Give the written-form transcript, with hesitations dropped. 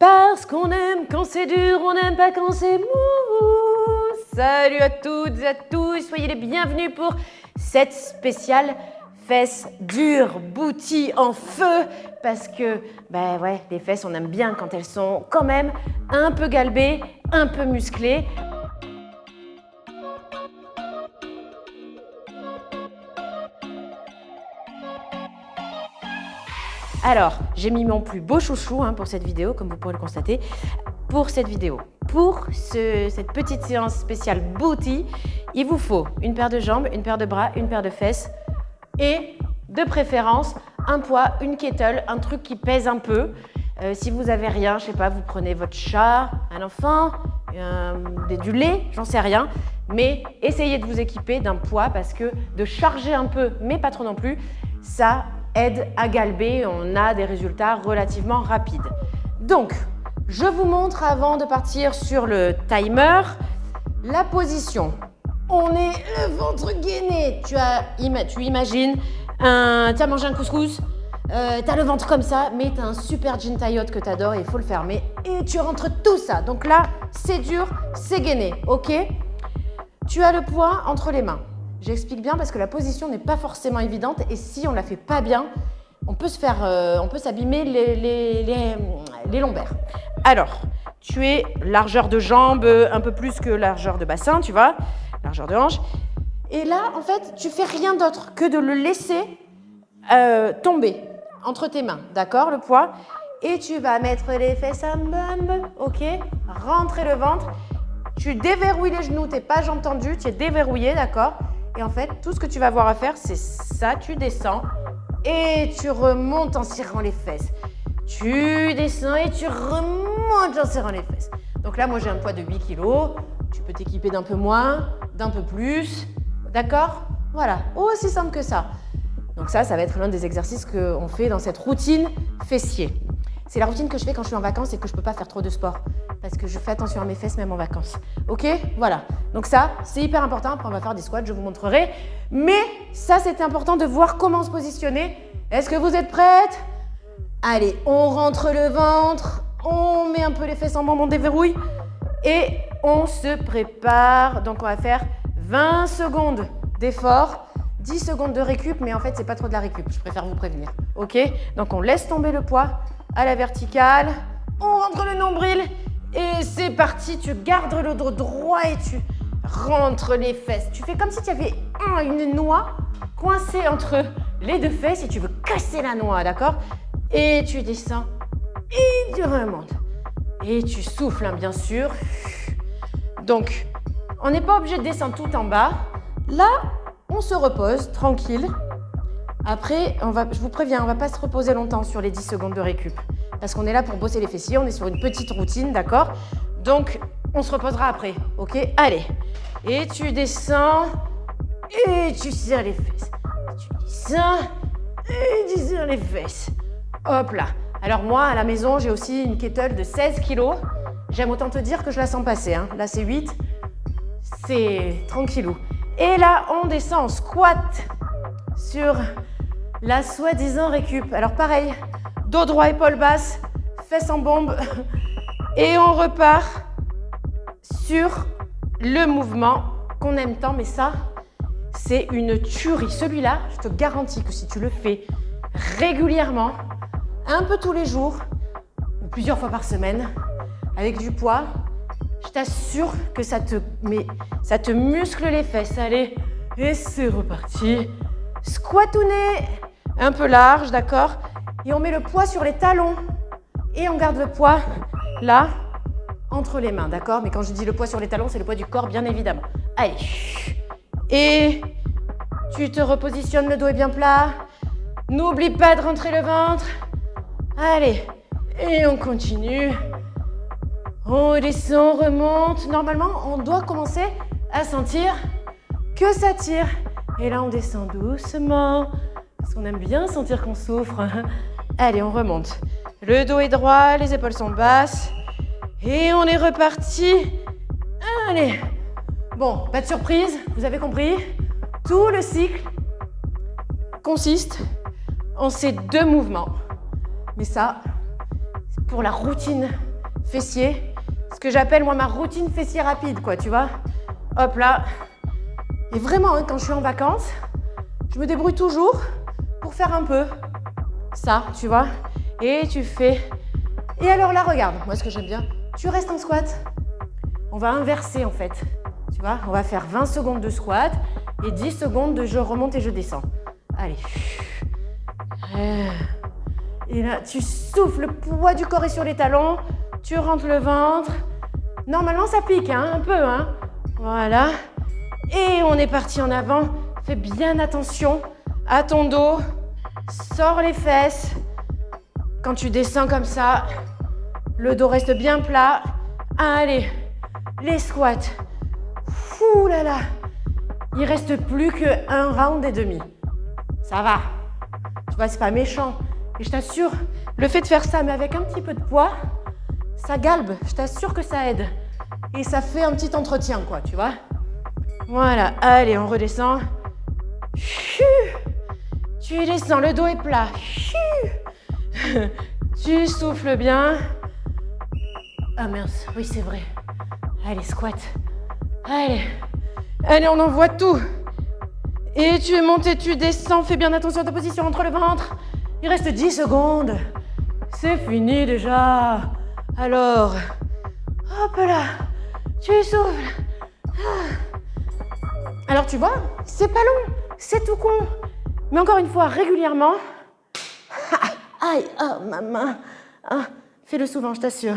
Parce qu'on aime quand c'est dur, on n'aime pas quand c'est mou. Salut à toutes et à tous, soyez les bienvenus pour cette spéciale fesses dures, booty en feu. Parce que, ben ouais, les fesses, on aime bien quand elles sont quand même un peu galbées, un peu musclées. Alors, j'ai mis mon plus beau chouchou pour cette vidéo, comme vous pourrez le constater. Pour cette vidéo, pour cette petite séance spéciale booty, il vous faut une paire de jambes, une paire de bras, une paire de fesses et, de préférence, un poids, une kettle, un truc qui pèse un peu. Si vous n'avez rien, je sais pas, vous prenez votre chat, un enfant, du lait, j'en sais rien. Mais essayez de vous équiper d'un poids parce que de charger un peu, mais pas trop non plus, ça aide à galber, on a des résultats relativement rapides. Donc, je vous montre avant de partir sur le timer, la position. On est le ventre gainé. Tu imagines, tu as mangé un couscous, tu as le ventre comme ça, mais tu as un super jean taillotte que tu adores et il faut le fermer. Et tu rentres tout ça. Donc là, c'est dur, c'est gainé, ok? Tu as le poids entre les mains. J'explique bien parce que la position n'est pas forcément évidente et si on ne la fait pas bien, on peut s'abîmer les lombaires. Alors, tu es largeur de jambe, un peu plus que largeur de bassin, tu vois, largeur de hanche. Et là, en fait, tu fais rien d'autre que de le laisser tomber entre tes mains, d'accord, le poids. Et tu vas mettre les fesses à bump, ok, rentrer le ventre. Tu déverrouilles les genoux, tu n'es pas jambes tendues, tu es déverrouillé, d'accord. Et en fait, tout ce que tu vas avoir à faire, c'est ça, tu descends et tu remontes en serrant les fesses. Tu descends et tu remontes en serrant les fesses. Donc là, moi, j'ai un poids de 8 kg. Tu peux t'équiper d'un peu moins, d'un peu plus. D'accord? Voilà, aussi simple que ça. Donc ça va être l'un des exercices qu'on fait dans cette routine fessier. C'est la routine que je fais quand je suis en vacances et que je ne peux pas faire trop de sport. Parce que je fais attention à mes fesses même en vacances. Ok? Voilà. Donc ça, c'est hyper important. Après, on va faire des squats, je vous montrerai. Mais ça, c'était important de voir comment se positionner. Est-ce que vous êtes prêtes? Allez, on rentre le ventre. On met un peu les fesses en bande, on déverrouille. Et on se prépare. Donc, on va faire 20 secondes d'effort. 10 secondes de récup, mais en fait, c'est pas trop de la récup. Je préfère vous prévenir. Ok? Donc, on laisse tomber le poids à la verticale. On rentre le nombril. Et c'est parti, tu gardes le dos droit et tu rentres les fesses. Tu fais comme si tu avais une noix coincée entre les deux fesses et tu veux casser la noix, d'accord? Et tu descends et tu remontes. Et tu souffles, bien sûr. Donc, on n'est pas obligé de descendre tout en bas. Là, on se repose, tranquille. Après, je vous préviens, on ne va pas se reposer longtemps sur les 10 secondes de récup. Parce qu'on est là pour bosser les fessiers, on est sur une petite routine, d'accord? Donc, on se reposera après, ok? Allez, et tu descends, et tu serres les fesses. Tu descends, et tu serres les fesses. Hop là. Alors moi, à la maison, j'ai aussi une kettle de 16 kg. J'aime autant te dire que je la sens passer. Là, c'est 8, c'est tranquillou. Et là, on descend en squat sur la soi-disant récup. Alors pareil, dos droit, épaule basse, fesses en bombe. Et on repart sur le mouvement qu'on aime tant. Mais ça, c'est une tuerie. Celui-là, je te garantis que si tu le fais régulièrement, un peu tous les jours, ou plusieurs fois par semaine, avec du poids, je t'assure que ça te muscle les fesses. Allez, et c'est reparti. Squatounet, un peu large, d'accord? Et on met le poids sur les talons. Et on garde le poids là, entre les mains, d'accord? Mais quand je dis le poids sur les talons, c'est le poids du corps, bien évidemment. Allez. Et tu te repositionnes, le dos est bien plat. N'oublie pas de rentrer le ventre. Allez. Et on continue. On descend, on remonte. Normalement, on doit commencer à sentir que ça tire. Et là, on descend doucement. Parce qu'on aime bien sentir qu'on souffre. Allez, on remonte. Le dos est droit, les épaules sont basses. Et on est reparti. Allez. Bon, pas de surprise, vous avez compris. Tout le cycle consiste en ces deux mouvements. Mais ça, c'est pour la routine fessier. Ce que j'appelle moi ma routine fessier rapide, quoi, tu vois. Hop là. Et vraiment, hein, quand je suis en vacances, je me débrouille toujours pour faire un peu ça, tu vois. Et tu fais... Et alors là, regarde, moi ce que j'aime bien, tu restes en squat. On va inverser en fait, tu vois. On va faire 20 secondes de squat et 10 secondes de je remonte et je descends. Allez. Et là, tu souffles, le poids du corps est sur les talons, tu rentres le ventre. Normalement, ça pique, hein, un peu, hein. Voilà. Et on est parti en avant. Fais bien attention à ton dos. Sors les fesses. Quand tu descends comme ça, le dos reste bien plat. Allez, les squats. Ouh là là. Il reste plus qu'un round et demi. Ça va. Tu vois, c'est pas méchant. Et je t'assure, le fait de faire ça, mais avec un petit peu de poids, ça galbe. Je t'assure que ça aide. Et ça fait un petit entretien, quoi, tu vois. Voilà. Allez, on redescend. Tu descends, le dos est plat. Tu souffles bien. Ah mince, oui c'est vrai. Allez, squat. Allez. Allez, on envoie tout. Et tu es monté, tu descends. Fais bien attention à ta position entre le ventre. Il reste 10 secondes. C'est fini déjà. Alors, hop là. Tu souffles. Alors tu vois, c'est pas long. C'est tout con. Mais encore une fois, régulièrement. Aïe, oh ma main. Ah, fais-le souvent, je t'assure.